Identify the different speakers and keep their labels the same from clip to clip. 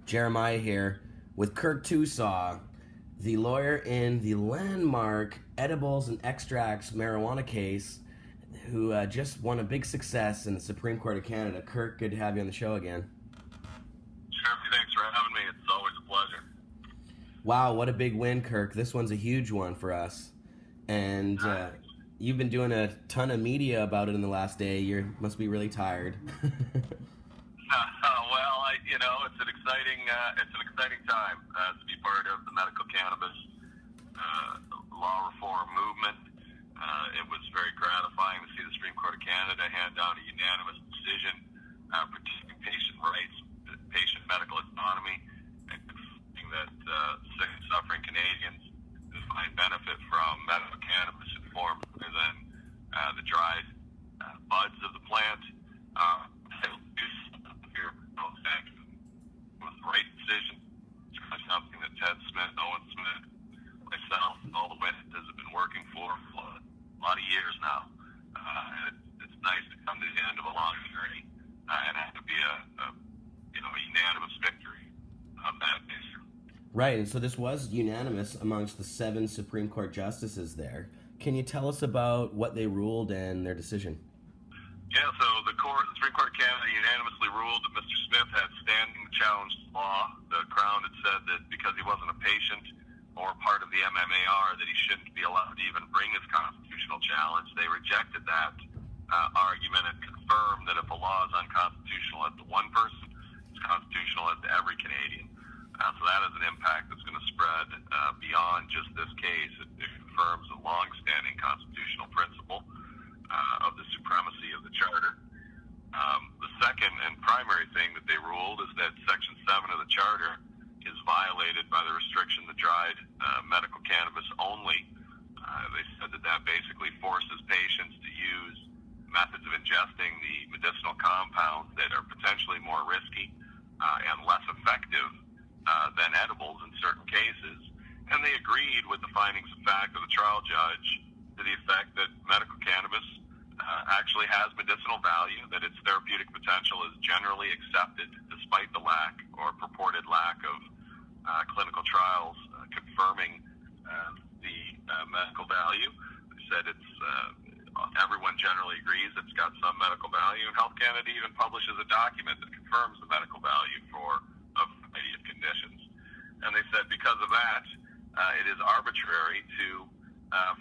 Speaker 1: Jeremiah here with Kirk Tousaw, the lawyer in the landmark edibles and extracts marijuana case, who just won a big success in the Supreme Court of Canada. Kirk, good to have you on the show again.
Speaker 2: Jeremy, thanks for having me. It's always a pleasure.
Speaker 1: Wow, what a big win, Kirk. This one's a huge one for us. And you've been doing a ton of media about it in the last day. You must be really tired.
Speaker 2: Well, it's an exciting time to be part of the medical cannabis law reform movement. It was very gratifying to see the Supreme Court of Canada hand down a unanimous decision protecting patient rights, patient medical autonomy, and confirming that sick and suffering Canadians who find benefit from medical cannabis in form other than the dried buds of the plant was the right decision. It's something that Ted Smith, Owen Smith, myself, and all the witnesses have been working for a lot of years now. It's nice to come to the end of a long journey and have to be a unanimous victory on that issue.
Speaker 1: Right, and so this was unanimous amongst the 7 Supreme Court justices there. Can you tell us about what they ruled and their decision?
Speaker 2: Yeah, so the Supreme Court of Canada unanimously ruled that Mr. Smith had standing to challenge the law. The Crown had said that because he wasn't a patient or part of the MMAR that he shouldn't be allowed to even bring his constitutional challenge. They rejected that argument and confirmed that if a law is unconstitutional as to one person, it's constitutional as to every Canadian. So that has an impact that's going to spread beyond just this case. It confirms a long-standing constitutional principle of the supremacy of the Charter. The second and primary thing that they ruled is that Section 7 of the Charter is violated by the restriction to dried medical cannabis only. They said that basically forces patients to use methods of ingesting the medicinal compounds that are potentially more risky and less effective than edibles in certain cases. And they agreed with the findings of fact of the trial judge to the effect that medical cannabis actually has medicinal value, that its therapeutic potential is generally accepted despite the lack or purported lack of clinical trials confirming the medical value. They said everyone generally agrees it's got some medical value, and Health Canada even publishes a document that confirms the medical value for a variety of conditions. And they said because of that, it is arbitrary to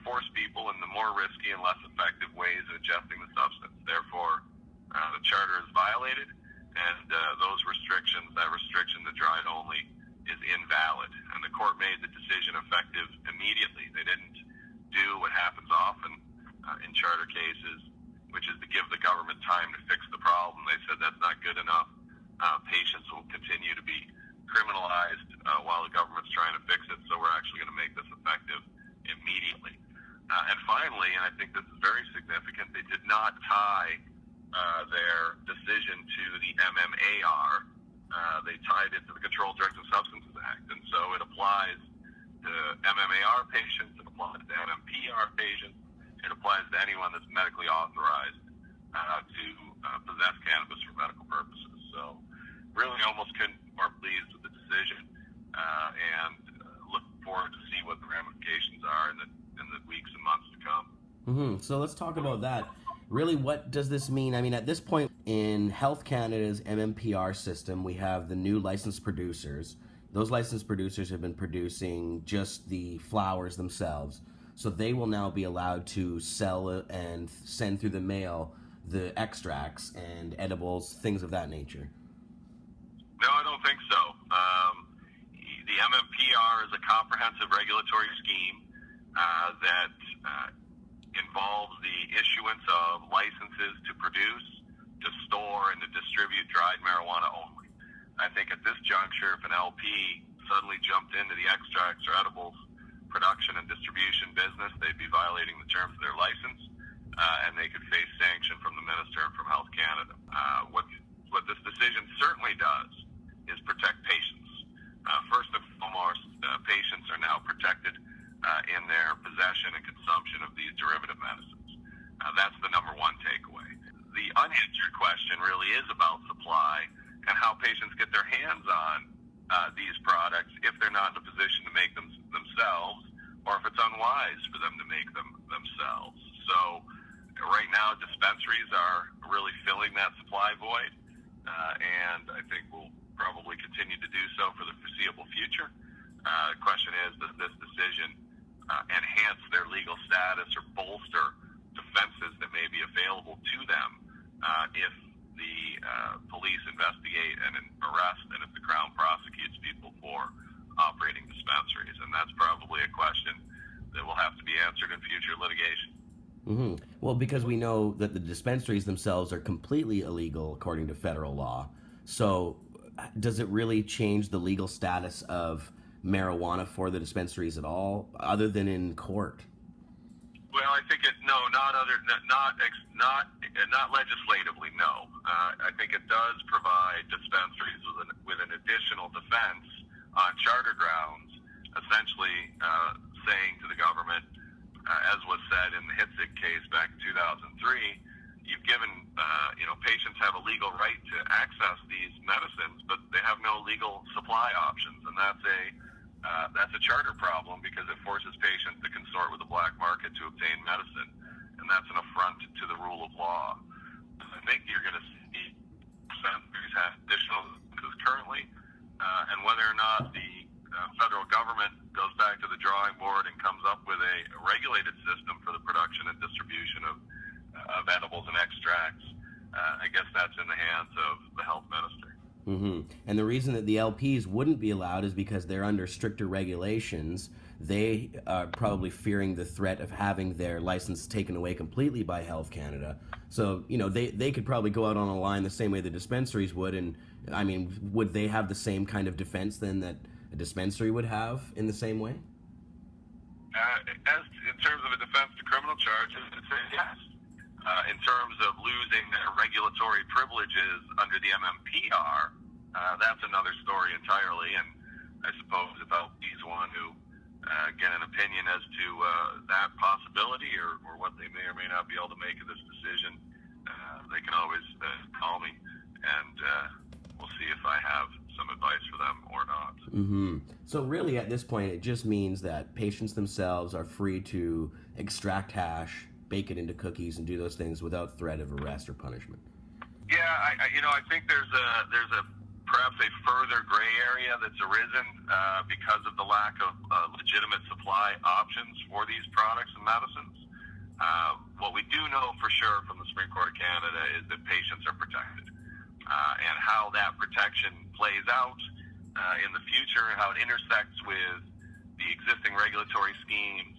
Speaker 2: force people in the more risky and less effective ways of ingesting the substance. Therefore, the Charter is violated, and those restrictions, that restriction to dried only, is invalid. And the court made the decision effective immediately. They didn't do what happens often in Charter cases, which is to give the government time to fix the problem. They said that's not good enough. Patients will continue to be criminalized while the government's trying to fix it, so we're actually going to make this effective immediately. And finally, and I think this is very significant, they did not tie their decision to the MMAR. They tied it to the Controlled Drugs and Substances Act, and so it applies to MMAR patients, it applies to MMPR patients, it applies to anyone that's medically authorized to possess cannabis for medical purposes. So really almost couldn't be more pleased with the decision and look forward to see what the ramifications are in the weeks and months to come.
Speaker 1: So let's talk about that. Really, what does this mean? I mean, at this point in Health Canada's MMPR system, we have the new licensed producers. Those licensed producers have been producing just the flowers themselves. So they will now be allowed to sell and send through the mail the extracts and edibles, things of that nature.
Speaker 2: No, I don't think so. The MMPR is a comprehensive regulatory scheme that involves the issuance of licenses to produce, to store, and to distribute dried marijuana only. I think at this juncture, if an LP suddenly jumped into the extracts or edibles production and distribution business, they'd be violating the terms of their license, and they could face sanction from the Minister and from Health Canada. What this decision certainly does is protect patients. First and foremost, patients are now protected in their possession and consumption of these derivative medicines. That's the number one takeaway. The unanswered question really is about supply and how patients get their hands on these products if they're not in a position to make them themselves, or if it's unwise for them to make them themselves. So right now, dispensaries are really filling that supply void, and I think will probably continue to do so for the foreseeable future. The question is, does this decision enhance their legal status or bolster defenses that may be available to them if the police investigate and arrest, and if the Crown prosecutes people for operating dispensaries? And that's probably a question that will have to be answered in future litigation.
Speaker 1: Mm-hmm. Well, because we know that the dispensaries themselves are completely illegal according to federal law. So does it really change the legal status of marijuana for the dispensaries at all, other than in court?
Speaker 2: Well, I think not legislatively, no. I think it does provide dispensaries with an additional defense on charter grounds, essentially saying to the government, as was said in the Hitzig case back in 2003, you've given, patients have a legal right to access these medicines, but they have no legal supply options, and that's a charter problem because it forces patients to consort with the black market to obtain medicine, and that's an affront to the rule of law. I think you're going to see dispensaries have additional because currently, and whether or not the federal government goes back to the drawing board and comes up with a regulated system for the production and distribution of edibles and extracts, I guess that's in the hands of the health minister.
Speaker 1: Mm-hmm. And the reason that the LPs wouldn't be allowed is because they're under stricter regulations. They are probably fearing the threat of having their license taken away completely by Health Canada. So, they could probably go out on a line the same way the dispensaries would. And, I mean, would they have the same kind of defense then that a dispensary would have in the same way?
Speaker 2: As in terms of a defense to criminal charges, I'd say yes. In terms of losing their regulatory privileges under the MMPR, that's another story entirely. And I suppose if LPs want to get an opinion as to that possibility or what they may or may not be able to make of this decision, they can always call me, and we'll see if I have some advice for them or not.
Speaker 1: Mm-hmm. So really at this point, it just means that patients themselves are free to extract hash, bake it into cookies, and do those things without threat of arrest or punishment.
Speaker 2: Yeah, I think there's a perhaps a further gray area that's arisen because of the lack of legitimate supply options for these products and medicines. What we do know for sure from the Supreme Court of Canada is that patients are protected, and how that protection plays out in the future and how it intersects with the existing regulatory schemes,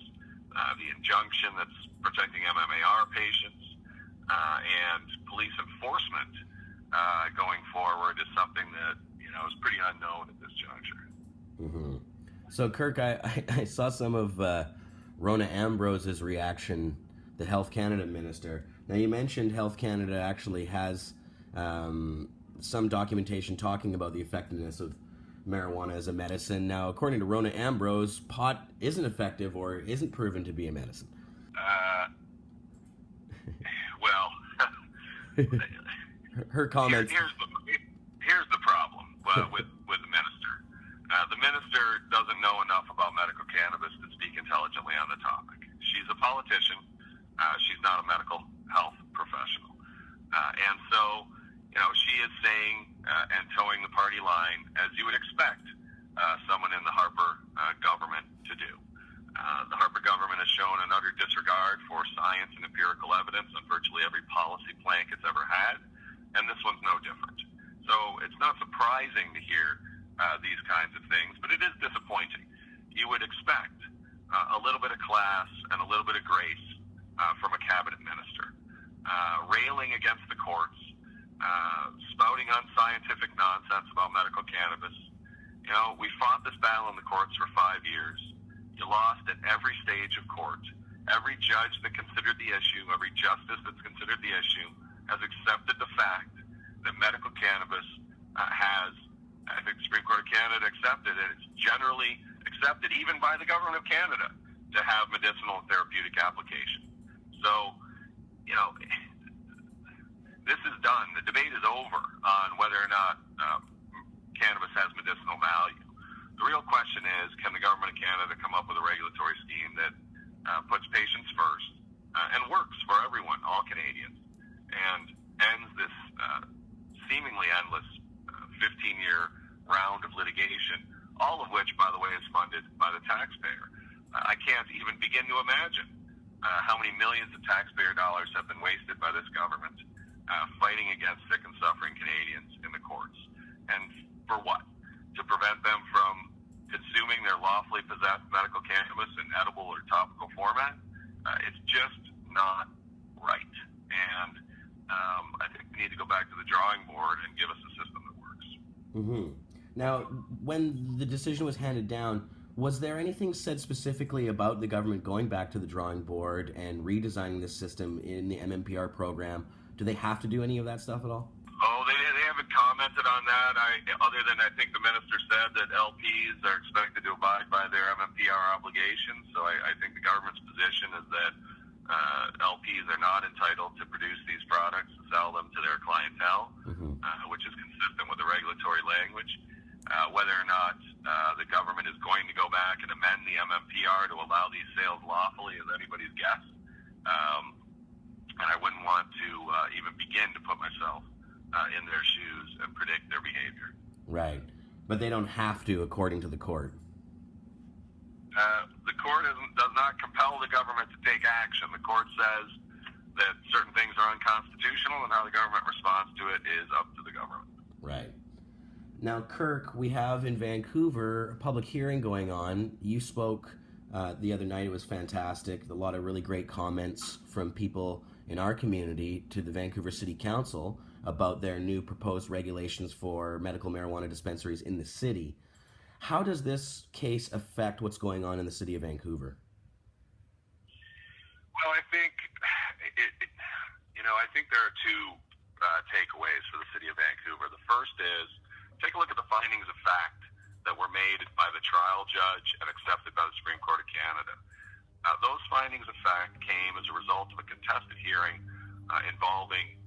Speaker 2: the injunction that's protecting MMAR patients, and police enforcement going forward is something that is pretty unknown at this juncture.
Speaker 1: Mm-hmm. So, Kirk, I saw some of Rona Ambrose's reaction, the Health Canada minister. Now, you mentioned Health Canada actually has some documentation talking about the effectiveness of marijuana as a medicine. Now, according to Rona Ambrose, pot isn't effective or isn't proven to be a medicine. Her comments.
Speaker 2: Here's the problem with the minister. The minister doesn't know enough about medical cannabis to speak intelligently on the topic. She's a politician. She's not a medical health professional. And so, she is saying and towing the party line as you would expect someone in the Harper government to do. The Harper government has shown an utter disregard for science and empirical evidence on virtually every policy plank it's ever had, and this one's no different. So it's not surprising to hear these kinds of things, but it is disappointing. You would expect a little bit of class and a little bit of grace from a cabinet minister, railing against the courts, spouting unscientific nonsense about medical cannabis. We fought this battle in the courts for 5 years. You lost at every stage of court. Every judge that considered the issue, every justice that's considered the issue, has accepted the fact that medical cannabis has, I think the Supreme Court of Canada accepted it, it's generally accepted even by the government of Canada to have medicinal and therapeutic application. So, this is done. The debate is over on whether or not cannabis has medicinal value. Canada come up with a regulatory scheme that puts patients first and works for everyone, all Canadians, and ends this seemingly endless 15-year round of litigation, all of which, by the way, is funded by the taxpayer. I can't even begin to imagine how many millions of taxpayer dollars have been wasted by this government fighting against sick and suffering Canadians in the courts. And for what? To prevent them from consuming their lawfully possessed medical cannabis in edible or topical format? It's just not right. And I think we need to go back to the drawing board and give us a system that works.
Speaker 1: Mm-hmm. Now, when the decision was handed down, was there anything said specifically about the government going back to the drawing board and redesigning the system in the MMPR program? Do they have to do any of that stuff at all?
Speaker 2: Oh, they haven't commented on that. Other than I think the minister said that LPs are expected to abide by their MMPR obligations. So I think the government's position is that LPs are not entitled to produce these products and sell them to their clientele, which is consistent with the regulatory language. Whether or not the government is going to go back and amend the MMPR to allow these sales lawfully is anybody's guess. And I wouldn't want to even begin to put myself in their shoes and predict their behavior.
Speaker 1: Right. But they don't have to, according to the court.
Speaker 2: The court does not compel the government to take action. The court says that certain things are unconstitutional, and how the government responds to it is up to the government.
Speaker 1: Right. Now, Kirk, we have in Vancouver a public hearing going on. You spoke the other night. It was fantastic. A lot of really great comments from people in our community to the Vancouver City Council about their new proposed regulations for medical marijuana dispensaries in the city. How does this case affect what's going on in the city of Vancouver?
Speaker 2: Well, I think I think there are two takeaways for the city of Vancouver. The first is take a look at the findings of fact that were made by the trial judge and accepted by the Supreme Court of Canada. Those findings of fact came as a result of a contested hearing involving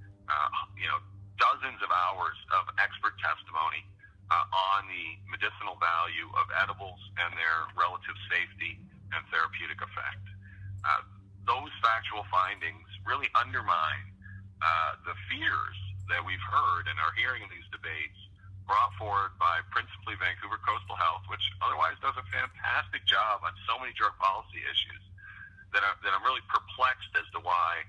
Speaker 2: dozens of hours of expert testimony on the medicinal value of edibles and their relative safety and therapeutic effect. Those factual findings really undermine the fears that we've heard and are hearing in these debates brought forward by principally Vancouver Coastal Health, which otherwise does a fantastic job on so many drug policy issues that I'm really perplexed as to why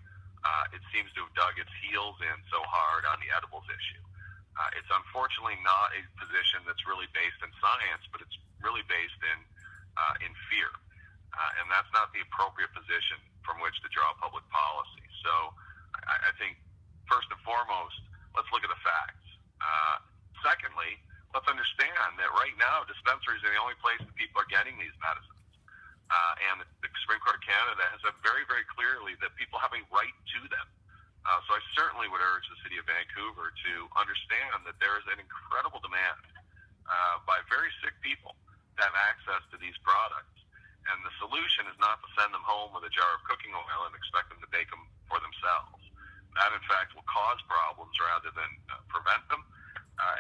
Speaker 2: it seems to have dug its heels in so hard on the edibles issue. It's unfortunately not a position that's really based in science, but it's really based in fear. And that's not the appropriate position from which to draw public policy. So I think, first and foremost, let's look at the facts. Secondly, let's understand that right now dispensaries are the only place that people are getting these medicines. And the Supreme Court of Canada has said very, very clearly that people have a right to them. So I certainly would urge the city of Vancouver to understand that there is an incredible demand by very sick people to have access to these products. And the solution is not to send them home with a jar of cooking oil and expect them to bake them for themselves. That, in fact, will cause problems rather than prevent them.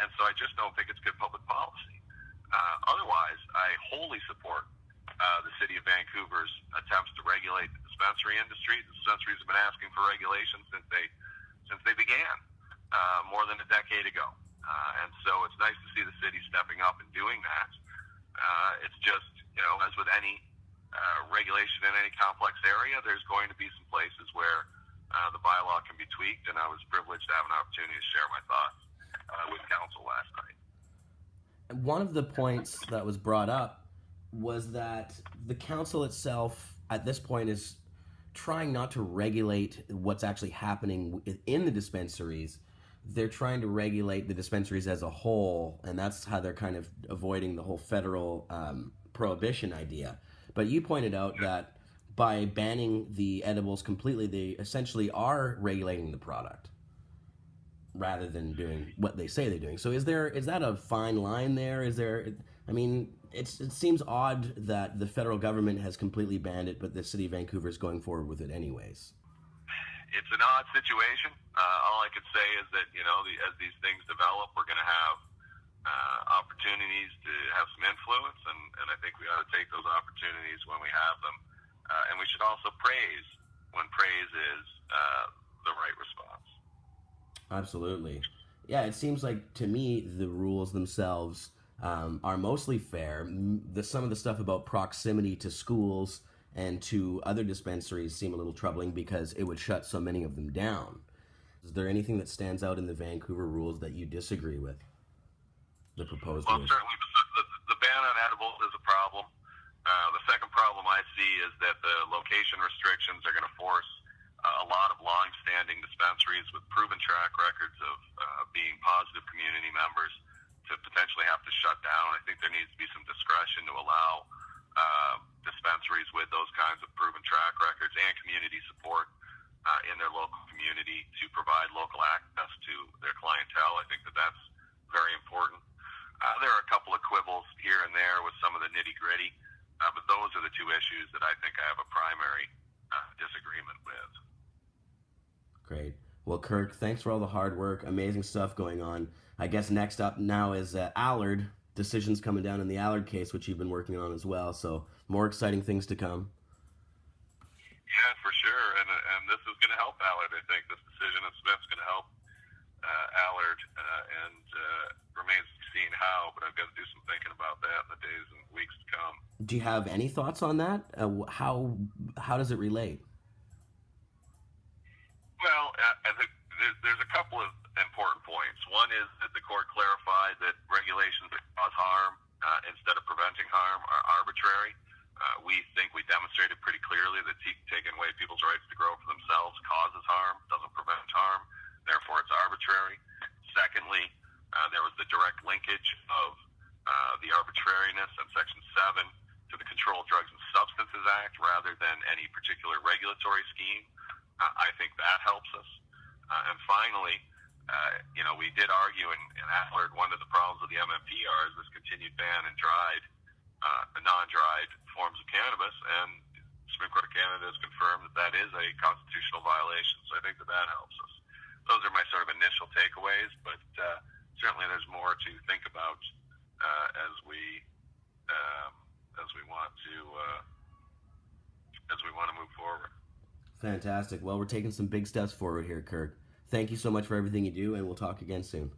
Speaker 2: And so I just don't think it's good public policy. Otherwise, I wholly support the city of Vancouver's attempts to regulate the dispensary industry. The dispensaries have been asking for regulation since they began more than a decade ago. And so it's nice to see the city stepping up and doing that. It's just, as with any regulation in any complex area, there's going to be some places where the bylaw can be tweaked, and I was privileged to have an opportunity to share my thoughts with council last night.
Speaker 1: One of the points that was brought up was that the council itself at this point is trying not to regulate what's actually happening in the dispensaries. They're trying to regulate the dispensaries as a whole, and that's how they're kind of avoiding the whole federal prohibition idea. But you pointed out that by banning the edibles completely, they essentially are regulating the product rather than doing what they say they're doing. So is that a fine line there? It seems odd that the federal government has completely banned it, but the city of Vancouver is going forward with it anyways.
Speaker 2: It's an odd situation. All I could say is that, as these things develop, we're going to have opportunities to have some influence, and I think we ought to take those opportunities
Speaker 1: Absolutely. Yeah, it seems like to me the rules themselves are mostly fair. Some of the stuff about proximity to schools and to other dispensaries seem a little troubling because it would shut so many of them down. Is there anything that stands out in the Vancouver rules that you disagree with? The proposed
Speaker 2: Well,
Speaker 1: rules.
Speaker 2: certainly the ban on edibles is a problem. The second problem I see is that the location restrictions are going to force a lot of long-standing dispensaries with proven track records of being positive community members to potentially have to shut down. I think there needs to be some discretion to allow dispensaries with those kinds of proven track records and community support in their local community to provide local access to their clientele. I think that that's very important. There are a couple of quibbles here and there with some of the nitty-gritty, but those are the two issues that I think I have a primary disagreement with.
Speaker 1: Great. Well, Kirk, thanks for all the hard work. Amazing stuff going on. I guess next up now is Allard. Decisions coming down in the Allard case, which you've been working on as well. So more exciting things to come.
Speaker 2: Yeah, for sure. And this is going to help Allard. I think this decision of Smith's going to help Allard, and remains to be seen how. But I've got to do some thinking about that in the days and weeks to come.
Speaker 1: Do you have any thoughts on that? How does it relate?
Speaker 2: Well, I think there's a couple of important points. One is that the court clarified that regulations that cause harm instead of preventing harm are arbitrary. We think we demonstrated pretty clearly that taking away people's rights to grow for themselves causes harm, doesn't prevent harm. Therefore, it's arbitrary. Secondly, there was the direct linkage of the arbitrariness in Section 7 to the Controlled Drugs and Substances Act rather than any particular regulatory scheme. I think that helps us. And finally, we did argue in Allard, one of the problems with the MMPR is this continued ban in dried, non-dried forms of cannabis, and the Supreme Court of Canada has confirmed that that is a constitutional violation. So I think that that helps us. Those are my sort of initial takeaways, but certainly there's more to think about as we want to move forward.
Speaker 1: Fantastic. Well, we're taking some big steps forward here, Kirk. Thank you so much for everything you do, and we'll talk again soon.